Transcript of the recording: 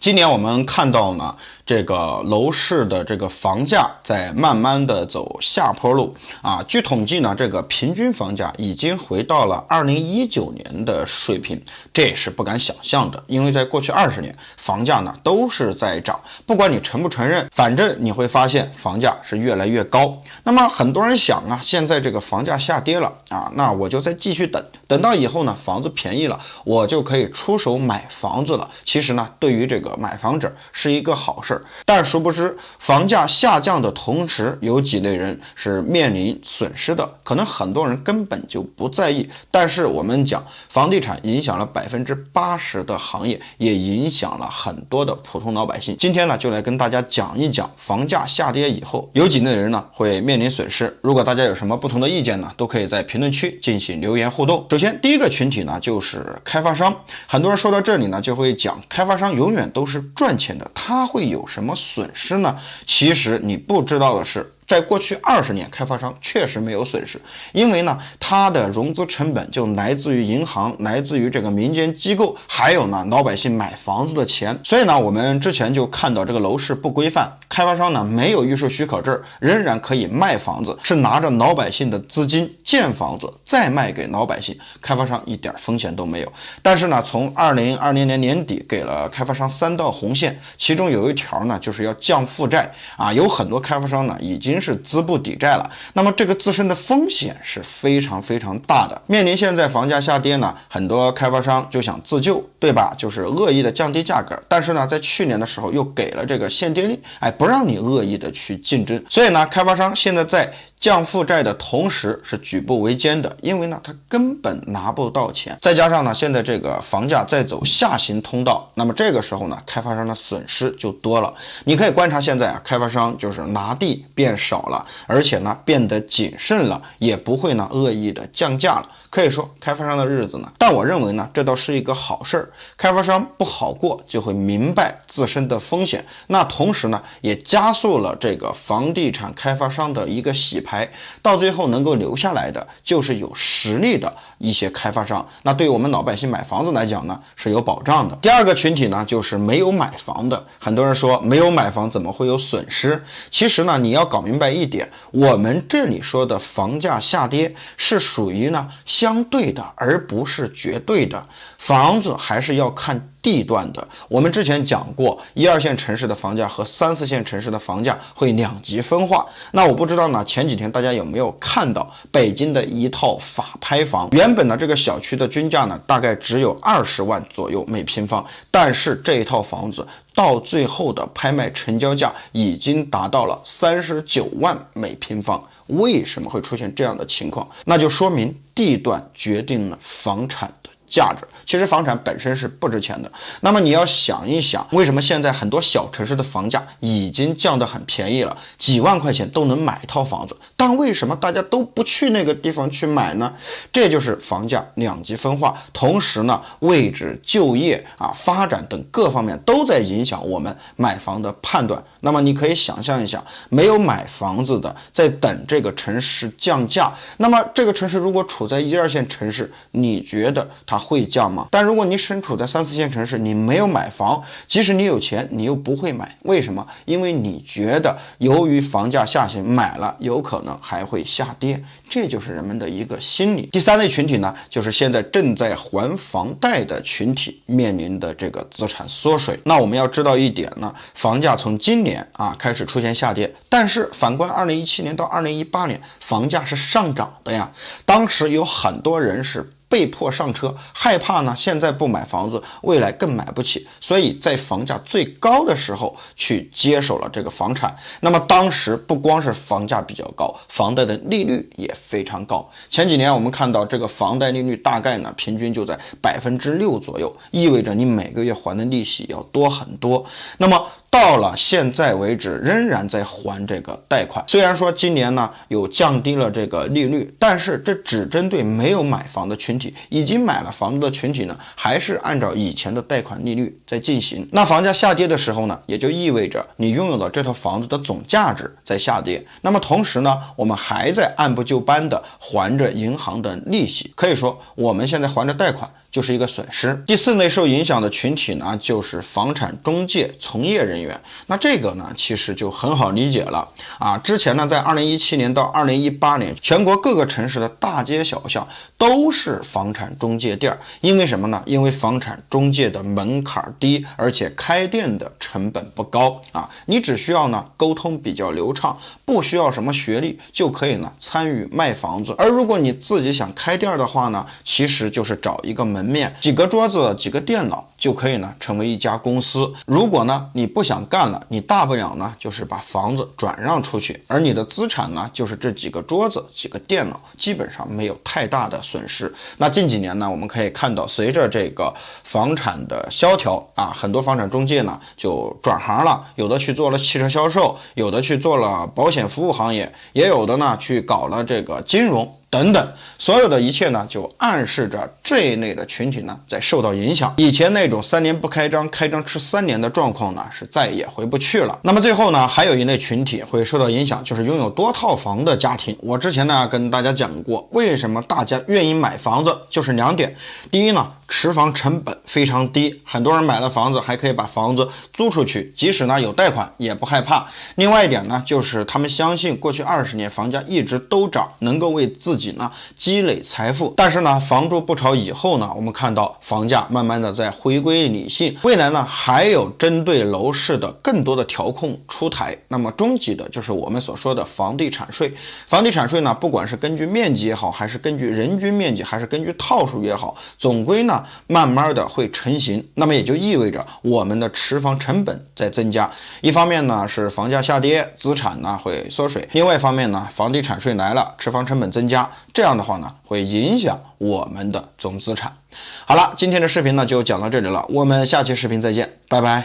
今年我们看到呢，这个楼市的这个房价在慢慢的走下坡路啊。据统计呢，这个平均房价已经回到了2019年的水平，这也是不敢想象的，因为在过去20年，房价呢都是在涨，不管你承不承认，反正你会发现房价是越来越高。那么很多人想啊，现在这个房价下跌了啊，那我就再继续等到以后呢，房子便宜了，我就可以出手买房子了。其实呢，对于这个买房者是一个好事，但殊不知房价下降的同时，有几类人是面临损失的，可能很多人根本就不在意，但是我们讲房地产影响了80%的行业，也影响了很多的普通老百姓。今天呢，就来跟大家讲一讲房价下跌以后有几类人呢会面临损失。如果大家有什么不同的意见呢，都可以在评论区进行留言互动。首先第一个群体呢就是开发商，很多人说到这里呢就会讲开发商永远都是赚钱的，他会有什么损失呢？其实你不知道的是，在过去20年，开发商确实没有损失，因为呢，它的融资成本就来自于银行，来自于这个民间机构，还有呢老百姓买房子的钱。所以呢，我们之前就看到这个楼市不规范，开发商呢没有预售许可证，仍然可以卖房子，是拿着老百姓的资金建房子，再卖给老百姓，开发商一点风险都没有。但是呢，从2020年年底给了开发商3道红线，其中有一条呢就是要降负债啊，有很多开发商呢已经是资不抵债了，那么这个自身的风险是非常大的。面临现在房价下跌呢，很多开发商就想自救，对吧？就是恶意的降低价格，但是呢，在去年的时候又给了这个限跌令，不让你恶意的去竞争。所以呢，开发商现在在降负债的同时是举步维艰的，因为呢他根本拿不到钱，再加上呢现在这个房价在走下行通道，那么这个时候呢开发商的损失就多了。你可以观察现在开发商就是拿地变少了，而且呢变得谨慎了，也不会呢恶意的降价了。可以说开发商的日子呢，但我认为呢这倒是一个好事儿。开发商不好过就会明白自身的风险，那同时呢也加速了这个房地产开发商的一个洗牌，到最后能够留下来的就是有实力的一些开发商，那对于我们老百姓买房子来讲呢是有保障的。第二个群体呢就是没有买房的，很多人说没有买房怎么会有损失？其实呢你要搞明白一点，我们这里说的房价下跌是属于呢相对的，而不是绝对的。房子还是要看地段的。我们之前讲过，1、2线城市的房价和3、4线城市的房价会两极分化。那我不知道呢，前几天大家有没有看到北京的一套法拍房？原本呢这个小区的均价呢大概只有20万左右每平方，但是这一套房子到最后的拍卖成交价已经达到了39万每平方。为什么会出现这样的情况？那就说明地段决定了房产的价值。其实房产本身是不值钱的，那么你要想一想，为什么现在很多小城市的房价已经降得很便宜了，几万块钱都能买一套房子，但为什么大家都不去那个地方去买呢？这就是房价两极分化，同时呢位置、就业发展等各方面都在影响我们买房的判断。那么你可以想象一下，没有买房子的在等这个城市降价，那么这个城市如果处在1、2线城市，你觉得它会降吗？但如果你身处在3、4线城市，你没有买房，即使你有钱你又不会买，为什么？因为你觉得由于房价下行，买了有可能还会下跌，这就是人们的一个心理。第三类群体呢，就是现在正在还房贷的群体面临的这个资产缩水。那我们要知道一点呢，房价从今年开始出现下跌，但是反观2017年到2018年，房价是上涨的呀。当时有很多人是被迫上车，害怕呢现在不买房子未来更买不起，所以在房价最高的时候去接手了这个房产。那么当时不光是房价比较高，房贷的利率也非常高。前几年我们看到这个房贷利率大概呢平均就在6%左右，意味着你每个月还的利息要多很多。那么到了现在为止仍然在还这个贷款，虽然说今年呢有降低了这个利率，但是这只针对没有买房的群体，已经买了房子的群体呢还是按照以前的贷款利率在进行。那房价下跌的时候呢，也就意味着你拥有的这套房子的总价值在下跌，那么同时呢我们还在按部就班的还着银行的利息。可以说我们现在还着贷款，就是一个损失。第四类受影响的群体呢，就是房产中介从业人员。那这个呢，其实就很好理解了啊。之前呢，在2017年到2018年，全国各个城市的大街小巷都是房产中介店，因为什么呢？因为房产中介的门槛低，而且开店的成本不高啊，你只需要呢沟通比较流畅，不需要什么学历就可以呢参与卖房子。而如果你自己想开店的话呢，其实就是找一个门面，几个桌子几个电脑就可以呢成为一家公司。如果呢你不想干了，你大不了呢就是把房子转让出去，而你的资产呢就是这几个桌子几个电脑，基本上没有太大的损失。那近几年呢，我们可以看到随着这个房产的萧条啊，很多房产中介呢就转行了，有的去做了汽车销售，有的去做了保险服务行业，也有的呢去搞了这个金融等等，所有的一切呢，就暗示着这一类的群体呢在受到影响。以前那种3年不开张，开张吃3年的状况呢，是再也回不去了。那么最后呢，还有一类群体会受到影响，就是拥有多套房的家庭。我之前呢跟大家讲过，为什么大家愿意买房子，就是2点。第一呢，持房成本非常低，很多人买了房子还可以把房子租出去，即使呢有贷款也不害怕。另外一点呢，就是他们相信过去20年房价一直都涨，能够为自己呢积累财富。但是呢，房住不炒以后呢，我们看到房价慢慢的在回归理性，未来呢还有针对楼市的更多的调控出台。那么终极的就是我们所说的房地产税。房地产税呢，不管是根据面积也好，还是根据人均面积，还是根据套数也好，总归呢慢慢的会成型。那么也就意味着我们的持房成本在增加，一方面呢是房价下跌，资产呢会缩水，另外一方面呢房地产税来了，持房成本增加，这样的话呢会影响我们的总资产。好了，今天的视频呢就讲到这里了，我们下期视频再见，拜拜。